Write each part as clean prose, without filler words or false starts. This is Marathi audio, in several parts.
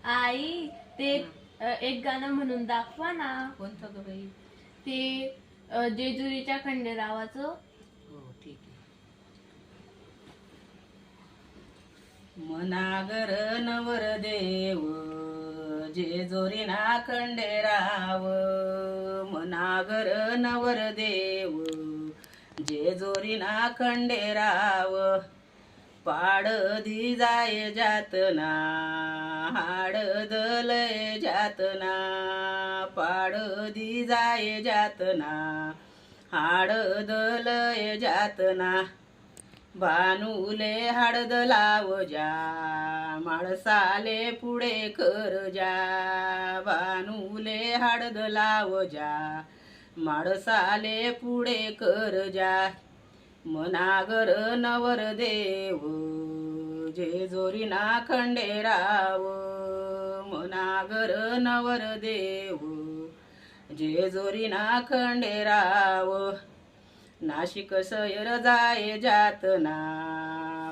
आई ते एक गाणं म्हणून दाखवा ना. कोणतं ग बाई? ते जेजुरीच्या खंडेरावाचं. हो ठीक आहे. मनागर नवर देव जेजुरी ना खंडेराव, मनागर नवर देव जेजुरी ना खंडेराव, पाडदी जाय जातना हाड दलय जातना, पाडदी जाय जातना हाड दलय जातना, भानुले हळद लाव जा माणसाले पुढे कर जा, भानुले हळद लाव जा माणसाले पुढे कर जा, मनागर नवर देव जेजुरी ना खंडेराव, मनागर नवर देव जेजुरी ना खंडेराव, नाशिक सैर जाय जातना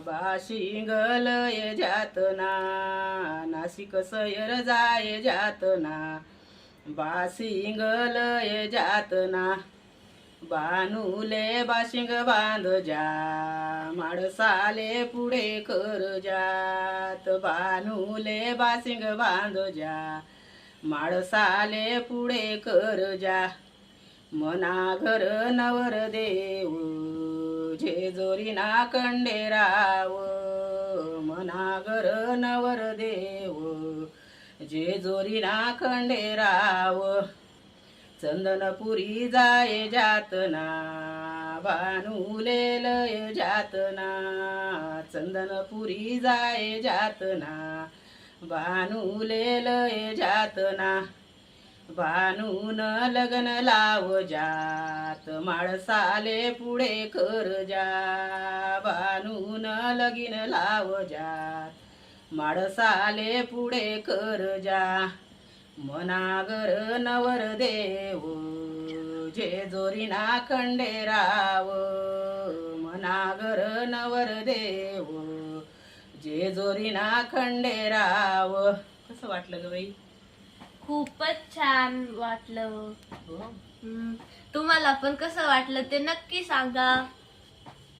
बाशिंगलय जातना, नाशिक सैर जाय जातना बाशिंगलय जातना, बानुले बाशिंग बांध जा माणसाले पुढे कर जात, बानुले बाशिंग बांध जा माणसाले पुढे कर जा, मनागर नवर देव जेजुरी ना खंडेराव, मनागर नवर देव जेजुरी ना खंडेराव, चंदनपुरी जाय जातना भानुले लय जातना, चंदनपुरी जाय जातना भानुले लय जातना, भानून लग्न लाव जात माणसाले पुढे कर जा, भानून लगीन लाव जात माणसाले पुढे कर जा, मनागर नवर देव जेजुरी ना खंडेराव, मनागर नवर देव जेजुरी ना खंडेराव. कसं वाटलं ग बाई? खूपच छान वाटलं. हो. तुम्हाला पण कसं वाटलं ते नक्की सांगा.